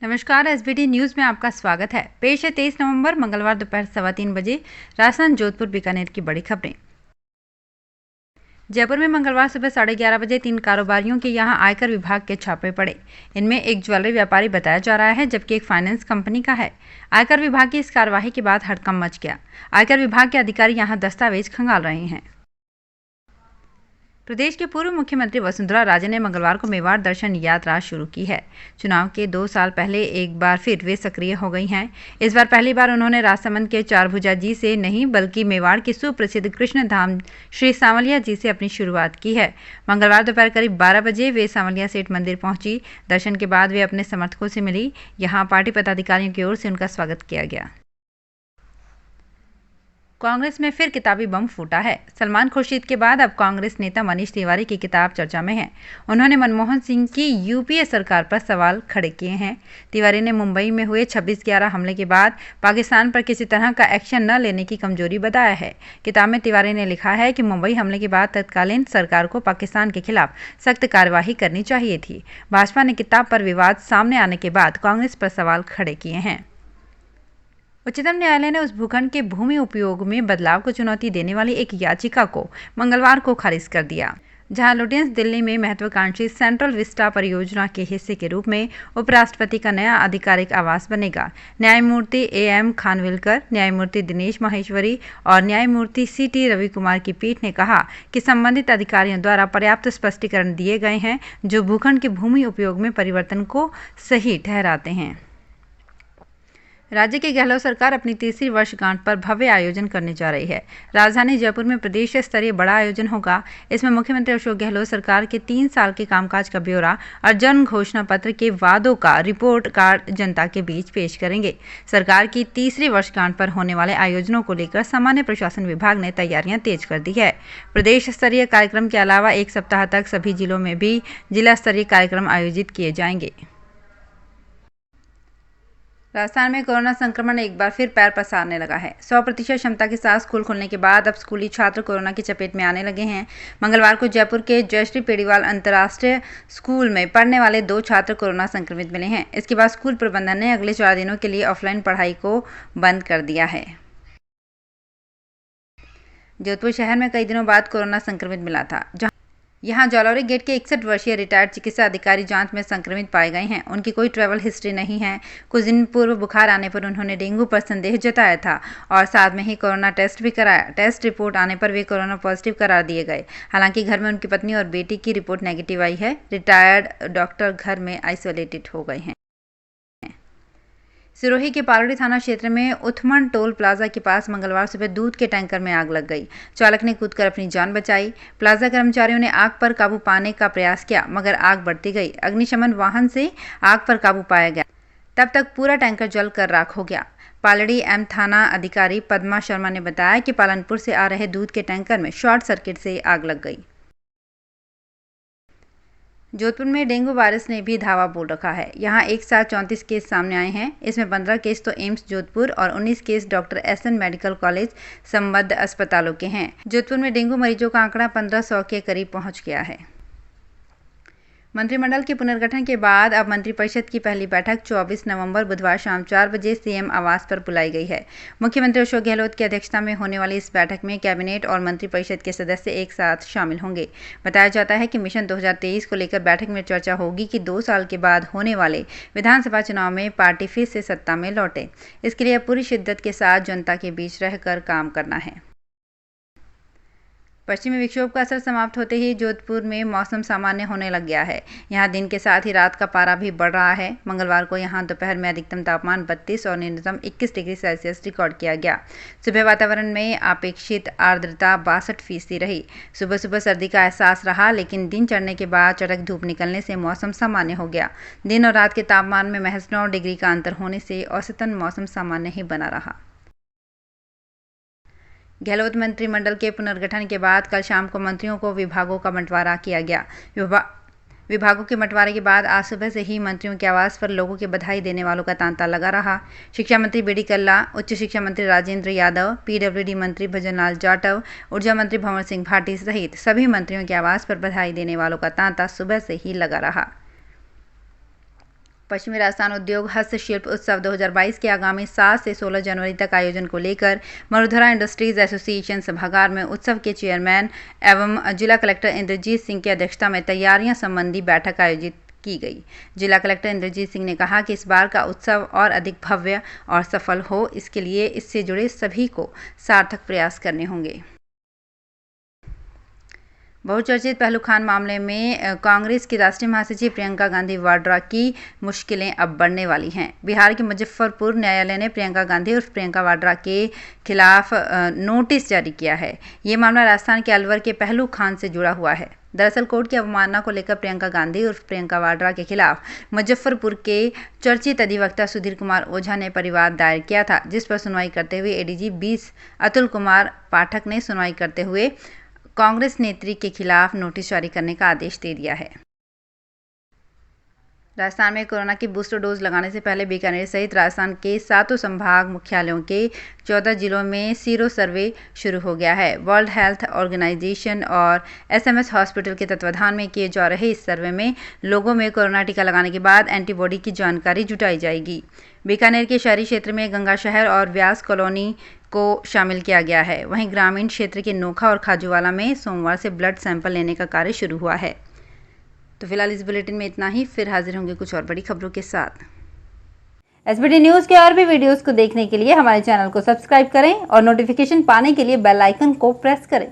नमस्कार, SBT news में आपका स्वागत है। पेश है 23 नवंबर मंगलवार दोपहर 3:15 बजे राजस्थान जोधपुर बीकानेर की बड़ी खबरें। जयपुर में मंगलवार सुबह 11:30 बजे 3 कारोबारियों के यहां आयकर विभाग के छापे पड़े। इनमें एक ज्वेलरी व्यापारी बताया जा रहा है, जबकि एक फाइनेंस कंपनी का है। आयकर विभाग की इस कार्रवाई के बाद हड़कंप मच गया। आयकर विभाग के अधिकारी यहां दस्तावेज खंगाल रहे हैं। प्रदेश के पूर्व मुख्यमंत्री वसुंधरा राजे ने मंगलवार को मेवाड़ दर्शन यात्रा शुरू की है। चुनाव के 2 साल पहले एक बार फिर वे सक्रिय हो गई हैं। इस बार पहली बार उन्होंने राजसमंद के चारभुजा जी से नहीं, बल्कि मेवाड़ के सुप्रसिद्ध कृष्ण धाम श्री सांवलिया जी से अपनी शुरुआत की है। मंगलवार दोपहर करीब 12 बजे वे सांवलिया सेठ मंदिर पहुंची। दर्शन के बाद वे अपने समर्थकों से मिली। यहां पार्टी पदाधिकारियों की ओर से उनका स्वागत किया गया। कांग्रेस में फिर किताबी बम फूटा है। सलमान खुर्शीद के बाद अब कांग्रेस नेता मनीष तिवारी की किताब चर्चा में है। उन्होंने मनमोहन सिंह की यूपीए सरकार पर सवाल खड़े किए हैं। तिवारी ने मुंबई में हुए 26/11 हमले के बाद पाकिस्तान पर किसी तरह का एक्शन न लेने की कमजोरी बताया है। किताब में तिवारी ने लिखा है कि मुंबई हमले के बाद तत्कालीन सरकार को पाकिस्तान के खिलाफ सख्त कार्यवाही करनी चाहिए थी। भाजपा ने किताब पर विवाद सामने आने के बाद कांग्रेस पर सवाल खड़े किए हैं। उच्चतम न्यायालय ने उस भूखंड के भूमि उपयोग में बदलाव को चुनौती देने वाली एक याचिका को मंगलवार को खारिज कर दिया, जहां लुटियंस दिल्ली में महत्वाकांक्षी सेंट्रल विस्टा परियोजना के हिस्से के रूप में उपराष्ट्रपति का नया आधिकारिक आवास बनेगा। न्यायमूर्ति AM खानविलकर, न्यायमूर्ति दिनेश माहेश्वरी और न्यायमूर्ति CT रवि कुमार की पीठ ने कहा कि संबंधित अधिकारियों द्वारा पर्याप्त स्पष्टीकरण दिए गए हैं, जो भूखंड के भूमि उपयोग में परिवर्तन को सही ठहराते हैं। राज्य की गहलोत सरकार अपनी तीसरी वर्षगांठ पर भव्य आयोजन करने जा रही है। राजधानी जयपुर में प्रदेश स्तरीय बड़ा आयोजन होगा। इसमें मुख्यमंत्री अशोक गहलोत सरकार के 3 साल के कामकाज का ब्यौरा और जन घोषणा पत्र के वादों का रिपोर्ट कार्ड जनता के बीच पेश करेंगे। सरकार की तीसरी वर्षगांठ पर होने वाले आयोजनों को लेकर सामान्य प्रशासन विभाग ने तैयारियां तेज कर दी है। प्रदेश स्तरीय कार्यक्रम के अलावा एक सप्ताह तक सभी जिलों में भी जिला स्तरीय कार्यक्रम आयोजित किए जाएंगे। राजस्थान में कोरोना संक्रमण एक बार फिर पैर पसारने लगा है। 100% क्षमता के साथ स्कूल खुलने के बाद अब स्कूली छात्र कोरोना की चपेट में आने लगे हैं। मंगलवार को जयपुर के जयश्री पेड़ीवाल अंतर्राष्ट्रीय स्कूल में पढ़ने वाले 2 छात्र कोरोना संक्रमित मिले हैं। इसके बाद स्कूल प्रबंधन ने अगले 4 दिनों के लिए ऑफलाइन पढ़ाई को बंद कर दिया है। जोधपुर शहर में कई दिनों बाद कोरोना संक्रमित मिला था। यहां जौलौरी गेट के 61 वर्षीय रिटायर्ड चिकित्सा अधिकारी जांच में संक्रमित पाए गए हैं। उनकी कोई ट्रैवल हिस्ट्री नहीं है। कुछ दिन पूर्व बुखार आने पर उन्होंने डेंगू पर संदेह जताया था और साथ में ही कोरोना टेस्ट भी कराया। टेस्ट रिपोर्ट आने पर वे कोरोना पॉजिटिव करार दिए गए। हालांकि घर में उनकी पत्नी और बेटी की रिपोर्ट नेगेटिव आई है। रिटायर्ड डॉक्टर घर में आइसोलेटेड हो गए हैं। सिरोही के पालड़ी थाना क्षेत्र में उथमन टोल प्लाजा के पास मंगलवार सुबह दूध के टैंकर में आग लग गई। चालक ने कूदकर अपनी जान बचाई। प्लाजा कर्मचारियों ने आग पर काबू पाने का प्रयास किया, मगर आग बढ़ती गई। अग्निशमन वाहन से आग पर काबू पाया गया। तब तक पूरा टैंकर जलकर राख हो गया। पालड़ी M थाना अधिकारी पद्मा शर्मा ने बताया कि पालनपुर से आ रहे दूध के टैंकर में शॉर्ट सर्किट से आग लग गई। जोधपुर में डेंगू वायरस ने भी धावा बोल रखा है। यहां एक साथ 34 केस सामने आए हैं। इसमें 15 केस तो एम्स जोधपुर और 19 case doctor SN medical college संबद्ध अस्पतालों के हैं। जोधपुर में डेंगू मरीजों का आंकड़ा 1500 के करीब पहुंच गया है। मंत्रिमंडल के पुनर्गठन के बाद अब मंत्रिपरिषद की पहली बैठक 24 नवंबर बुधवार शाम 4 बजे CM आवास पर बुलाई गई है। मुख्यमंत्री अशोक गहलोत की अध्यक्षता में होने वाली इस बैठक में कैबिनेट और मंत्रिपरिषद के सदस्य एक साथ शामिल होंगे। बताया जाता है कि मिशन 2023 को लेकर बैठक में चर्चा होगी कि 2 साल के बाद होने वाले विधानसभा चुनाव में पार्टी फिर से सत्ता में लौटे। इसके लिए पूरी शिद्दत के साथ जनता के बीच रहकर काम करना है। पश्चिमी विक्षोभ का असर समाप्त होते ही जोधपुर में मौसम सामान्य होने लग गया है। यहां दिन के साथ ही रात का पारा भी बढ़ रहा है। मंगलवार को यहां दोपहर में अधिकतम तापमान 32 और न्यूनतम 21 डिग्री सेल्सियस रिकॉर्ड किया गया। सुबह वातावरण में अपेक्षित आर्द्रता 62% रही। सुबह सुबह सर्दी का एहसास रहा, लेकिन दिन चढ़ने के बाद चटक धूप निकलने से मौसम सामान्य हो गया। दिन और रात के तापमान में महज 9 डिग्री का अंतर होने से औसतन मौसम सामान्य ही बना रहा। गहलोत मंत्रिमंडल के पुनर्गठन के बाद कल शाम को मंत्रियों को विभागों का बंटवारा किया गया। विभागों के बंटवारे के बाद आज सुबह से ही मंत्रियों के आवास पर लोगों के बधाई देने वालों का तांता लगा रहा। शिक्षा मंत्री BD कल्ला, उच्च शिक्षा मंत्री राजेंद्र यादव, PWD मंत्री भजनलाल जाटव, ऊर्जा मंत्री भंवर सिंह भाटी सहित सभी मंत्रियों के आवास पर बधाई देने वालों का तांता सुबह से ही लगा रहा। पश्चिमी राजस्थान उद्योग हस्तशिल्प उत्सव 2022 के आगामी 7 से 16 जनवरी तक आयोजन को लेकर मरुधरा इंडस्ट्रीज एसोसिएशन सभागार में उत्सव के चेयरमैन एवं जिला कलेक्टर इंद्रजीत सिंह की अध्यक्षता में तैयारियां संबंधी बैठक आयोजित की गई। जिला कलेक्टर इंद्रजीत सिंह ने कहा कि इस बार का उत्सव और अधिक भव्य और सफल हो, इसके लिए इससे जुड़े सभी को सार्थक प्रयास करने होंगे। बहुचर्चित पहलू खान मामले में कांग्रेस की राष्ट्रीय महासचिव प्रियंका गांधी वाड्रा की मुश्किलें अब बढ़ने वाली हैं। बिहार के मुजफ्फरपुर न्यायालय ने प्रियंका गांधी उर्फ प्रियंका वाड्रा के खिलाफ नोटिस जारी किया है। ये मामला राजस्थान के अलवर के पहलू खान से जुड़ा हुआ है। दरअसल कोर्ट की अवमानना को लेकर प्रियंका गांधी उर्फ प्रियंका वाड्रा के खिलाफ मुजफ्फरपुर के चर्चित अधिवक्ता सुधीर कुमार ओझा ने परिवाद दायर किया था, जिस पर सुनवाई करते हुए एडीजी 20 अतुल कुमार पाठक ने सुनवाई करते हुए कांग्रेस नेत्री के खिलाफ नोटिस जारी करने का आदेश दे दिया है। राजस्थान में कोरोना की बूस्टर डोज लगाने से पहले बीकानेर सहित राजस्थान के 7 संभाग मुख्यालयों के 14 जिलों में सीरो सर्वे शुरू हो गया है। वर्ल्ड हेल्थ ऑर्गेनाइजेशन और एसएमएस हॉस्पिटल के तत्वाधान में किए जा रहे इस सर्वे में लोगों में कोरोना टीका लगाने के बाद एंटीबॉडी की जानकारी जुटाई जाएगी। बीकानेर के शहरी क्षेत्र में गंगा शहर और व्यास कॉलोनी को शामिल किया गया है। वहीं ग्रामीण क्षेत्र के नोखा और खाजूवाला में सोमवार से ब्लड सैंपल लेने का कार्य शुरू हुआ है। तो फिलहाल इस बुलेटिन में इतना ही, फिर हाजिर होंगे कुछ और बड़ी खबरों के साथ। एसबीटी न्यूज़ के और भी वीडियोस को देखने के लिए हमारे चैनल को सब्सक्राइब करें और नोटिफिकेशन पाने के लिए बेल आइकन को प्रेस करें।